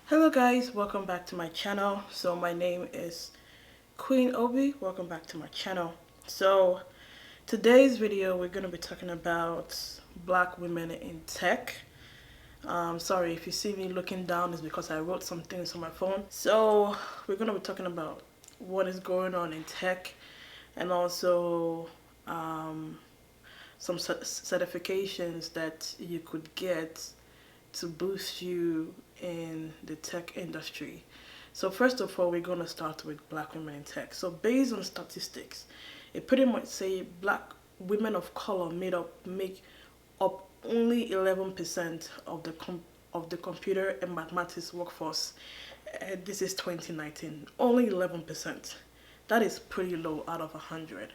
Hello guys, welcome back to my channel. So my name is Queen Obi. Welcome back to my channel. So today's video we're going to be talking about black women in tech. Sorry if you see me looking down, it's because I wrote some things on my phone. So we're going to be talking about what is going on in tech, and also some certifications that you could get to boost you in the tech industry. So first of all, we're going to start with black women in tech. So based on statistics, it pretty much say black women of color make up only 11% of the computer and mathematics workforce. This is 2019. Only 11%. That is pretty low out of 100.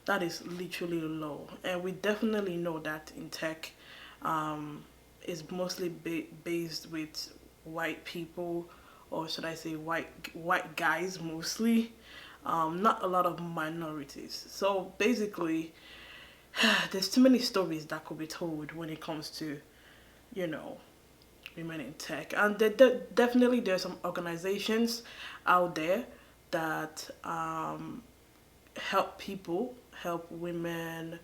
That is literally low, and we definitely know that in tech is mostly based with white people, or should I say white guys mostly, not a lot of minorities. So basically, there's too many stories that could be told when it comes to, you know, women in tech, and definitely there's some organizations out there that help women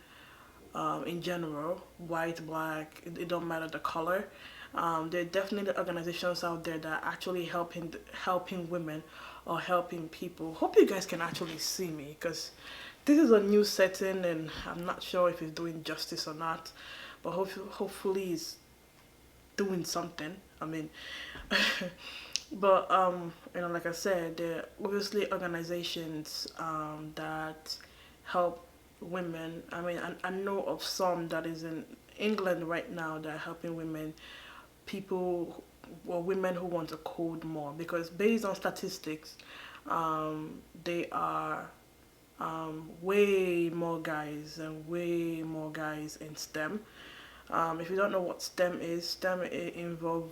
in general, white, black, it don't matter the color. There are definitely organizations out there that are actually helping women or helping people. Hope you guys can actually see me, because this is a new setting and I'm not sure if it's doing justice or not, but hopefully it's doing something. I mean, but like I said, there are obviously organizations that help women. I mean, I know of some that is in England right now that are helping women, people or women who want to code more, because based on statistics, they are way more guys and way more guys in STEM. If you don't know what STEM is, STEM involve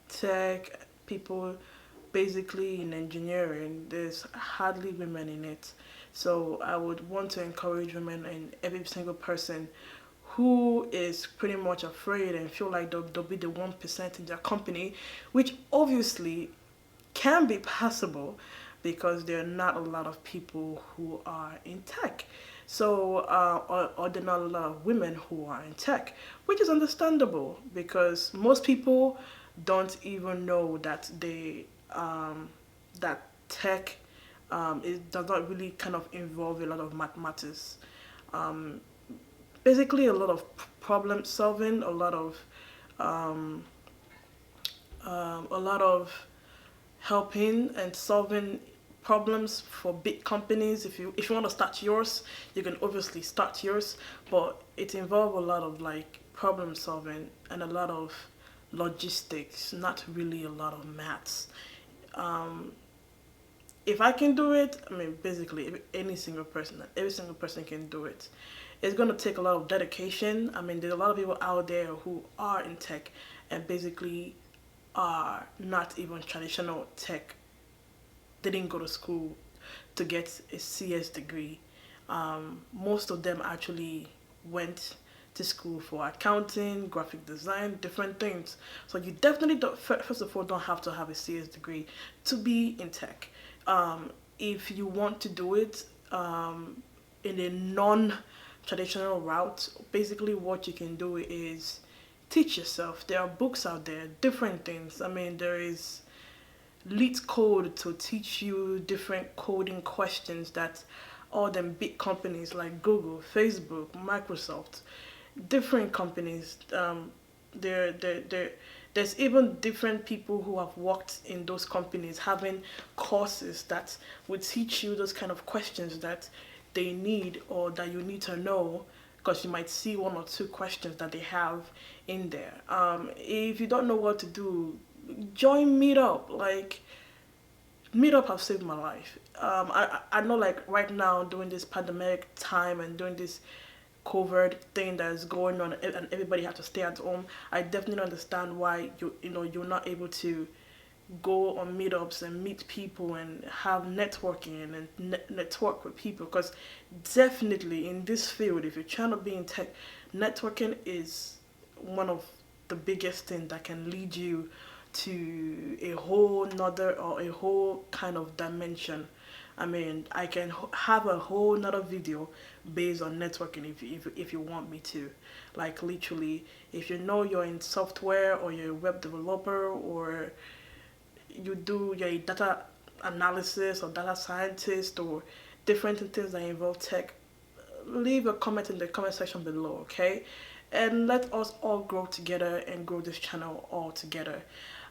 tech, people basically in engineering. There's hardly women in it. So I would want to encourage women and every single person who is pretty much afraid and feel like they'll be the 1% in their company, which obviously can be possible because there are not a lot of people who are in tech. So, or there are not a lot of women who are in tech, which is understandable because most people don't even know that that tech it does not really kind of involve a lot of mathematics. Um, Basically, a lot of problem solving, a lot of helping and solving problems for big companies. If you want to start yours, you can obviously start yours, but it involves a lot of like problem solving and a lot of logistics, not really a lot of maths. Um, if I can do it, I mean, basically, every single person can do it. It's going to take a lot of dedication. I mean, there's a lot of people out there who are in tech and basically are not even traditional tech. They didn't go to school to get a CS degree. Most of them actually went to school for accounting, graphic design, different things. So you definitely don't, first of all, don't have to have a CS degree to be in tech. If you want to do it in a non-traditional route, basically what you can do is teach yourself. There are books out there, different things. I mean, there is LeetCode to teach you different coding questions that all them big companies like Google, Facebook, Microsoft, different companies. There's even different people who have worked in those companies having courses that would teach you those kind of questions that they need or that you need to know, because you might see one or two questions that they have in there. If you don't know what to do, join Meetup. Like, Meetup have saved my life. I know, like right now during this pandemic time and during this COVID thing that is going on and everybody has to stay at home, I definitely understand why you're not able to go on meetups and meet people and have networking and network with people, because definitely in this field, if you're trying to be in tech, networking is one of the biggest thing that can lead you to a whole nother or a whole kind of dimension. I mean, I can have a whole nother video based on networking if you want me to. Like literally, if you know you're in software or you're a web developer or you're a data analysis or data scientist or different things that involve tech, leave a comment in the comment section below, okay? And let us all grow together and grow this channel all together.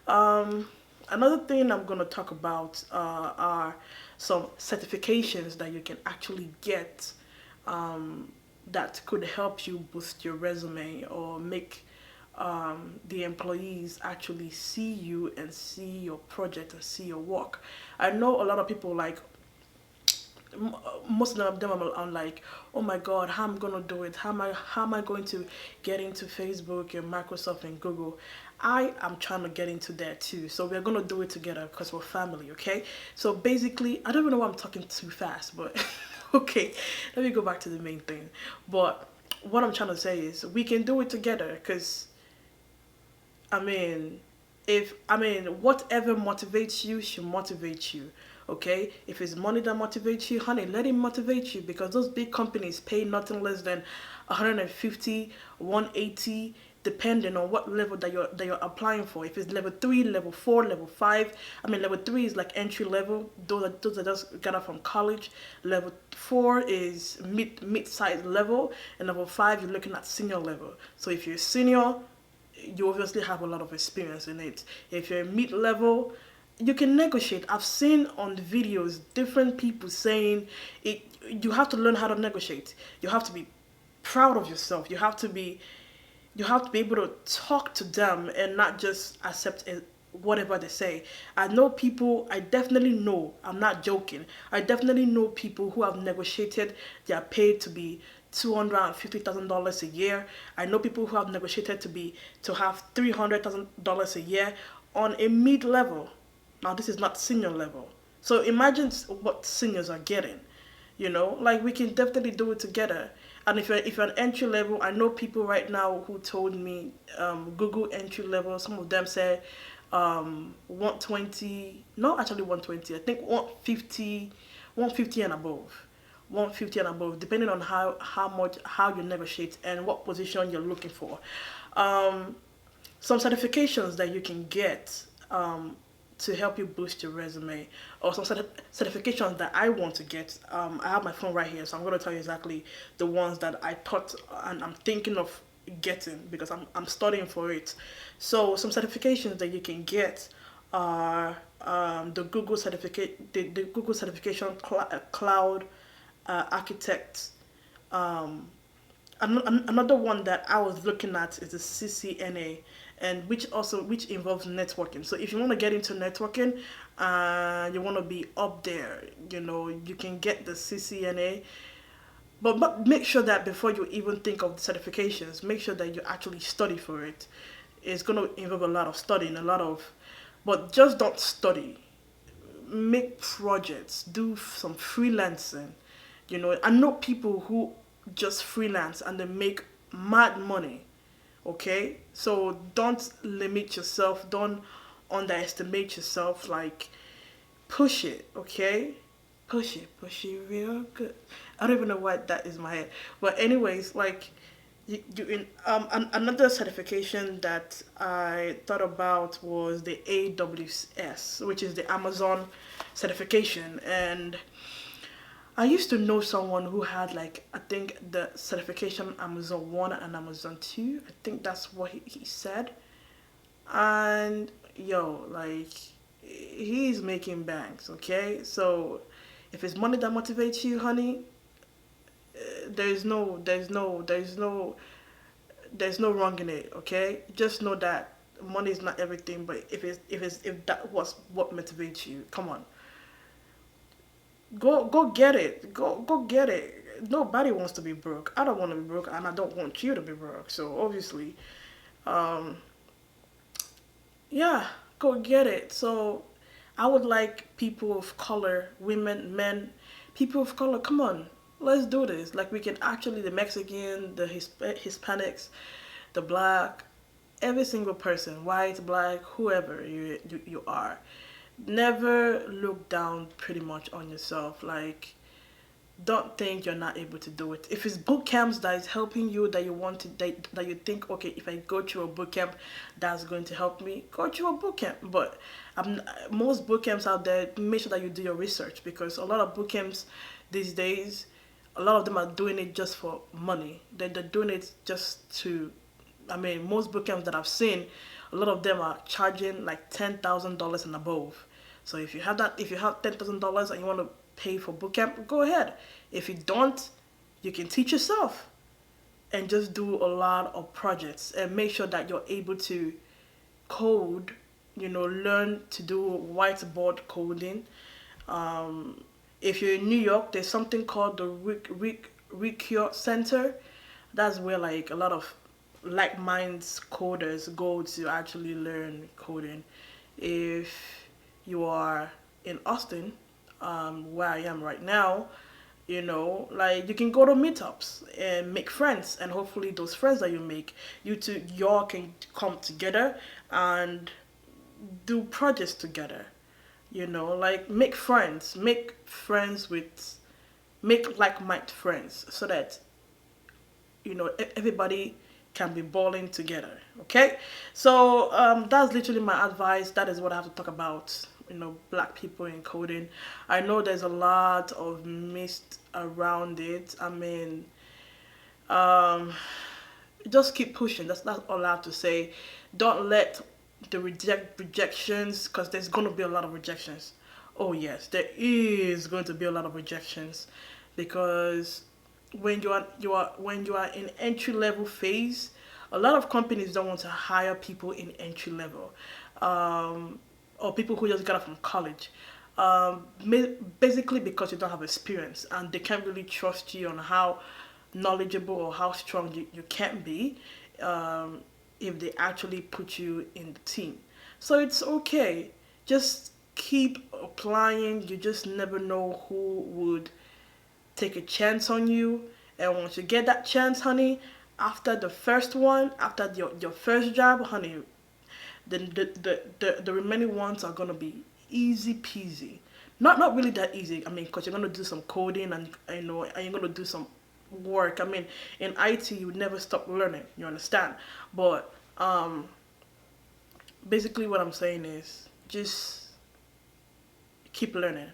Um, Another thing I'm going to talk about are some certifications that you can actually get that could help you boost your resume or make the employees actually see you and see your project and see your work. I know a lot of people like most of them are like, oh my god, how am I gonna do it? How am I going to get into Facebook and Microsoft and Google? I am trying to get into there too, so we're gonna do it together because we're family, okay? So basically, I don't even know why I'm talking too fast, but okay, let me go back to the main thing. But what I'm trying to say is we can do it together because I mean, if I mean whatever motivates you should motivate you. Okay, if it's money that motivates you, honey, let it motivate you because those big companies pay nothing less than 150, 180, depending on what level that you're applying for. If it's level 3, level 4, level 5, I mean level 3 is like entry level. Those are just gather from college. Level 4 is mid-sized level, and level 5 you're looking at senior level. So if you're a senior, you obviously have a lot of experience in it. If you're mid level, you can negotiate. I've seen on the videos different people saying it. You have to learn how to negotiate. You have to be proud of yourself. You have to be able to talk to them and not just accept whatever they say. I know people, I definitely know, I'm not joking, I definitely know people who have negotiated their pay to be $250,000 a year. I know people who have negotiated to have $300,000 a year on a mid level. Now this is not senior level. So imagine what seniors are getting. Like we can definitely do it together. And if you're an entry level, I know people right now who told me Google entry level. Some of them said 120, not actually 120. I think 150, 150 and above. 150 and above, depending on how you negotiate and what position you're looking for. Um, some certifications that you can get to help you boost your resume, or some certifications that I want to get. I have my phone right here, so I'm going to tell you exactly the ones that I thought and I'm thinking of getting because I'm studying for it. So some certifications that you can get are the Google certification cloud architect. Um, Another one that I was looking at is the CCNA, and which involves networking. So if you want to get into networking, you want to be up there, you can get the CCNA. But make sure that before you even think of the certifications, make sure that you actually study for it. It's going to involve a lot of studying, but just don't study. Make projects, do some freelancing. I know people who just freelance and they make mad money. Okay, so don't limit yourself, don't underestimate yourself. Like, push it, okay? Push it real good. I don't even know why that is in my head, but anyways, like you in another certification that I thought about was the AWS, which is the Amazon certification. And I used to know someone who had, like, I think the certification Amazon 1 and Amazon 2. I think that's what he said. And yo, like, he's making banks, okay? So if it's money that motivates you, honey, there's no wrong in it, okay? Just know that money is not everything, but if that was what motivates you, come on, go get it. Go get it. Nobody wants to be broke. I don't want to be broke, and I don't want you to be broke. So obviously, um, yeah, go get it. So I would like people of color, women, men, people of color. Come on, let's do this. Like we can actually, the Mexican, the Hispanics, the black. every single person, white, black, whoever you are, never look down pretty much on yourself. Like, don't think you're not able to do it. If it's boot camps that is helping you, that you want to, that you think, okay, if I go through a boot camp, that's going to help me, go through a boot camp. But most boot camps out there, make sure that you do your research, because a lot of boot camps these days, a lot of them are doing it just for money. They're doing it just to, I mean, most boot camps that I've seen, a lot of them are charging like $10,000 and above. So if you have that, if you have $10,000 and you want to pay for boot camp, go ahead. If you don't, you can teach yourself and just do a lot of projects and make sure that you're able to code, learn to do whiteboard coding. If you're in New York, there's something called the Recure Center. That's where like a lot of like minds coders go to actually learn coding. If you are in Austin, where I am right now, like you can go to meetups and make friends, and hopefully those friends that you make, y'all can come together and do projects together. Like make like-minded friends, so that everybody can be balling together. Okay, so that's literally my advice. That is what I have to talk about, black people in coding. I know there's a lot of mist around it. I mean, just keep pushing. That's all I have to say. Don't let the rejections, because there's going to be a lot of rejections. Oh yes, there is going to be a lot of rejections, because when you are in entry level phase, a lot of companies don't want to hire people in entry level, or people who just got out from college. Basically because you don't have experience, and they can't really trust you on how knowledgeable or how strong you can be, if they actually put you in the team. So it's okay. Just keep applying. You just never know who would take a chance on you. And once you get that chance, honey, after the first one, after your first job, honey, then the remaining ones are gonna be easy peasy. Not really that easy. I mean, because you're gonna do some coding, and and you're gonna do some work. I mean, in IT, you would never stop learning. You understand? But basically, what I'm saying is just keep learning.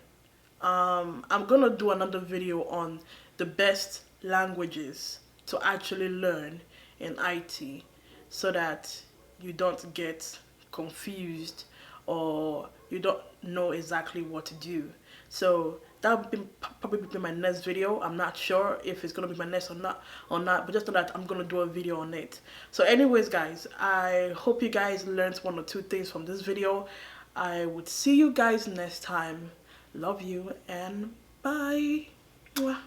I'm gonna do another video on the best languages to actually learn in IT, so that you don't get confused, or you don't know exactly what to do. So that will probably be my next video. I'm not sure if it's gonna be my next or not, but just know that I'm gonna do a video on it. So anyways, guys, I hope you guys learned one or two things from this video. I would see you guys next time. Love you and bye. Mwah.